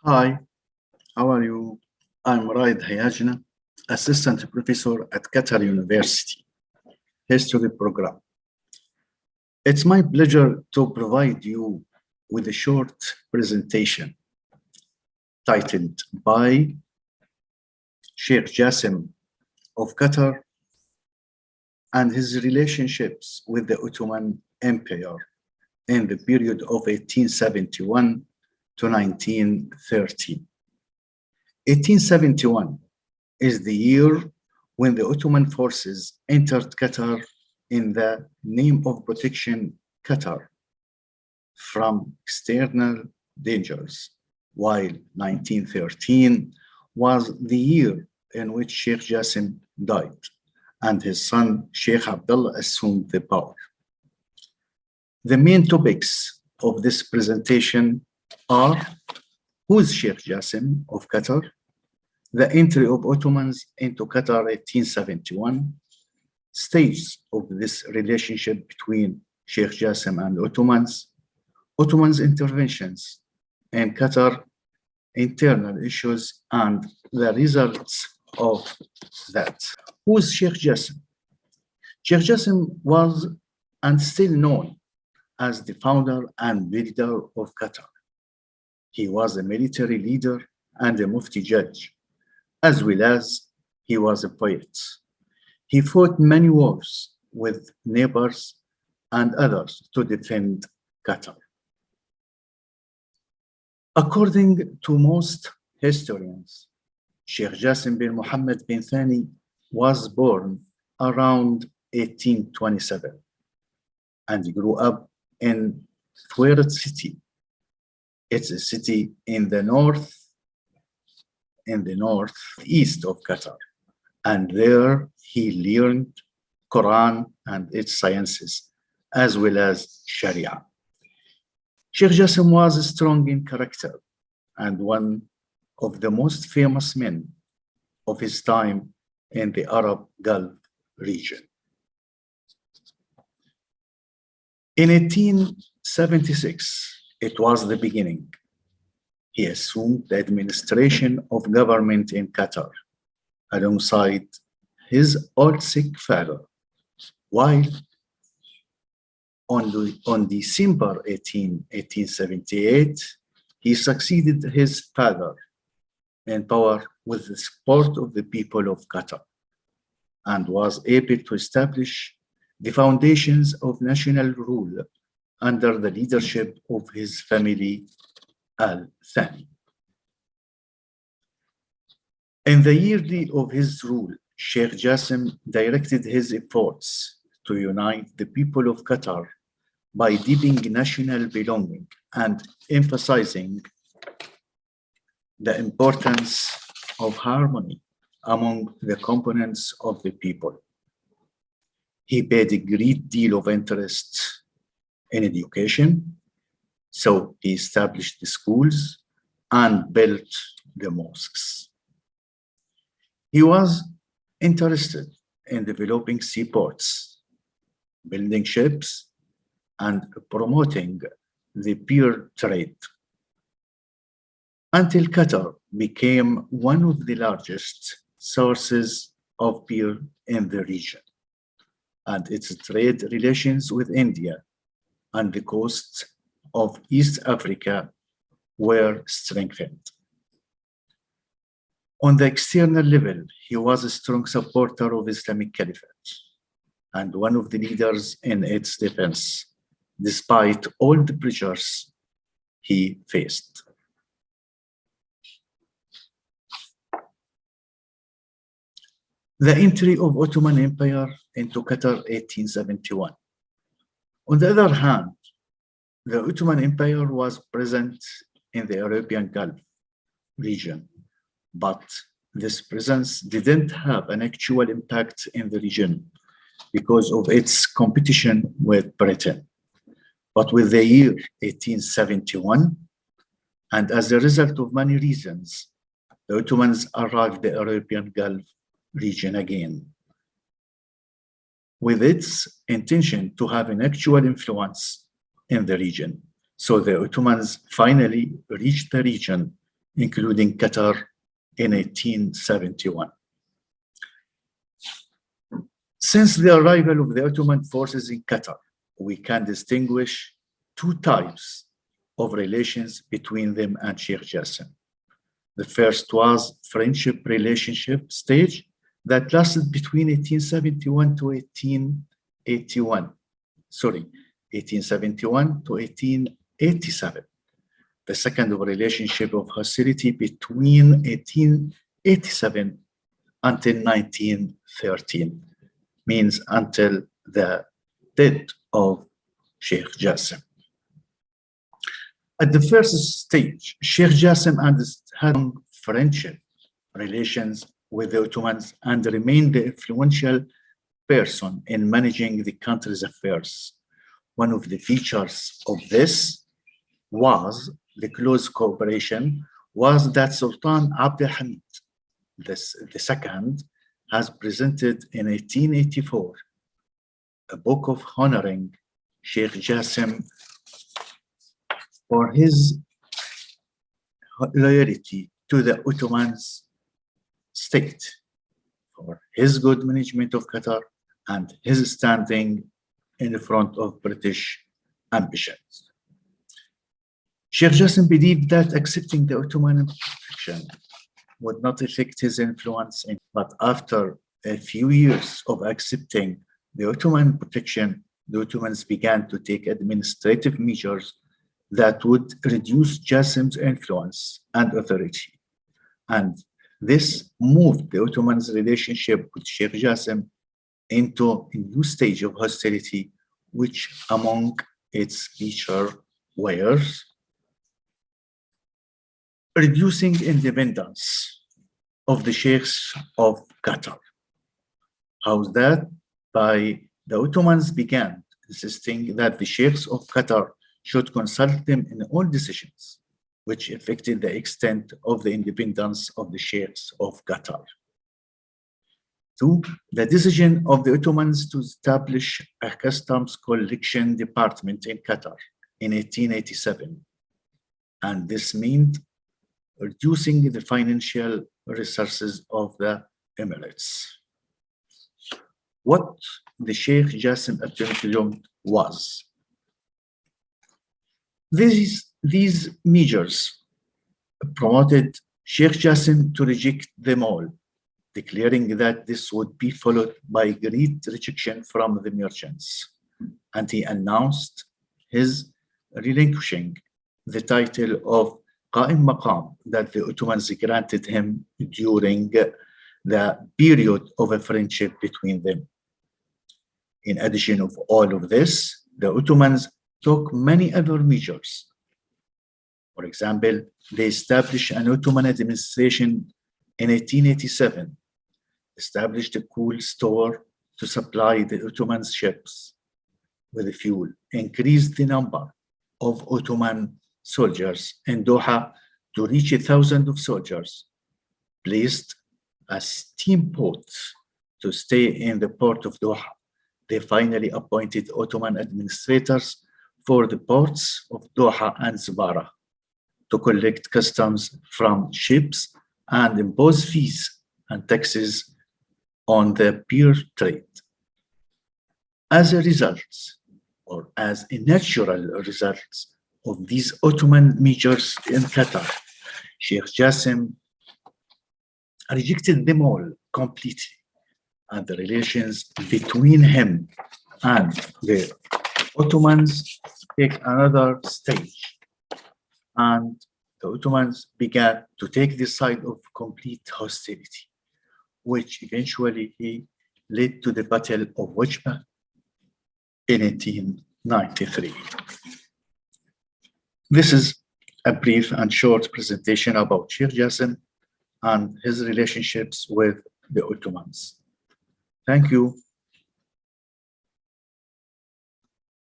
Hi, how are you? I'm Raid Hayajna, Assistant Professor at Qatar University, History Program. It's my pleasure to provide you with a short presentation titled by Sheikh Jassim of Qatar and his relationships with the Ottoman Empire in the period of 1871 to 1913. 1871 is the year when the Ottoman forces entered Qatar in the name of protection Qatar from external dangers, while 1913 was the year in which Sheikh Jassim died and his son Sheikh Abdullah assumed the power. The main topics of this presentation are: who is Sheikh Jassim of Qatar? The entry of Ottomans into Qatar 1871, stages of this relationship between Sheikh Jassim and Ottomans, Ottomans' interventions in Qatar, internal issues, and the results of that. Who is Sheikh Jassim? Sheikh Jassim was and still known as the founder and leader of Qatar. He was a military leader and a Mufti judge, as well as he was a poet. He fought many wars with neighbors and others to defend Qatar. According to most historians, Sheikh Jassim bin Muhammad bin Thani was born around 1827 and grew up in Thuwairot city. It's a city in the northeast of Qatar. And there he learned Quran and its sciences, as well as Sharia. Sheikh Jassim was strong in character and one of the most famous men of his time in the Arab Gulf region. In 1876, it was the beginning. He assumed the administration of government in Qatar alongside his old sick father, while on December 18, 1878, he succeeded his father in power with the support of the people of Qatar and was able to establish the foundations of national rule under the leadership of his family Al Thani. In the year of his rule, Sheikh Jassim directed his efforts to unite the people of Qatar by deepening national belonging and emphasizing the importance of harmony among the components of the people. He paid a great deal of interest in education, so he established the schools and built the mosques. He was interested in developing seaports, building ships, and promoting the pearl trade, until Qatar became one of the largest sources of pearl in the region, and its trade relations with India and the coasts of East Africa were strengthened. On the external level, he was a strong supporter of Islamic Caliphate and one of the leaders in its defense, despite all the pressures he faced. The entry of Ottoman Empire into Qatar 1871. On the other hand, the Ottoman Empire was present in the Arabian Gulf region, but this presence didn't have an actual impact in the region because of its competition with Britain. But with the year 1871, and as a result of many reasons, the Ottomans arrived the Arabian Gulf region again, with its intention to have an actual influence in the region. So the Ottomans finally reached the region including Qatar in 1871. Since the arrival of the Ottoman forces in Qatar, we can distinguish two types of relations between them and Sheikh Jassim. The first was friendship relationship stage that lasted between 1871 to 1881. 1871 to 1887. The second relationship of hostility between 1887 until 1913, means until the death of Sheikh Jassim. At the first stage, Sheikh Jassim had friendship relations with the Ottomans and remained the influential person in managing the country's affairs. One of the features of this was the close cooperation was that Sultan Abd al-Hamid II has presented in 1884 a book of honoring Sheikh Jassim for his loyalty to the Ottoman state, for his good management of Qatar, and his standing in front of British ambitions. Sheikh Jassim believed that accepting the Ottoman protection would not affect his influence, but after a few years of accepting the Ottoman protection, the Ottomans began to take administrative measures that would reduce Jassim's influence and authority. And this moved the Ottomans' relationship with Sheikh Jassim into a new stage of hostility, which among its features were reducing independence of the sheikhs of Qatar. How's that? By the Ottomans began insisting that the sheikhs of Qatar should consult them in all decisions, which affected the extent of the independence of the sheikhs of Qatar. Two, the decision of the Ottomans to establish a customs collection department in Qatar in 1887. And this meant reducing the financial resources of the Emirates. What the Sheikh Jassim attempted was these measures promoted Sheikh Jassim to reject them all, declaring that this would be followed by great rejection from the merchants. And he announced his relinquishing the title of Qa'im Maqam that the Ottomans granted him during the period of a friendship between them. In addition of all of this, the Ottomans took many other measures. For example, they established an Ottoman administration in 1887, established a coal store to supply the Ottoman ships with fuel, increased the number of Ottoman soldiers in Doha to reach 1,000 of soldiers, placed a steamboat to stay in the port of Doha. They finally appointed Ottoman administrators for the ports of Doha and Zbara to collect customs from ships and impose fees and taxes on the pure trade. As a result, or as a natural result of these Ottoman measures in Qatar, Sheikh Jassim rejected them all completely, and the relations between him and the Ottomans take another stage, and the Ottomans began to take the side of complete hostility, which eventually led to the Battle of Wajba in 1893. This is a brief and short presentation about Sheikh Jassim and his relationships with the Ottomans. Thank you.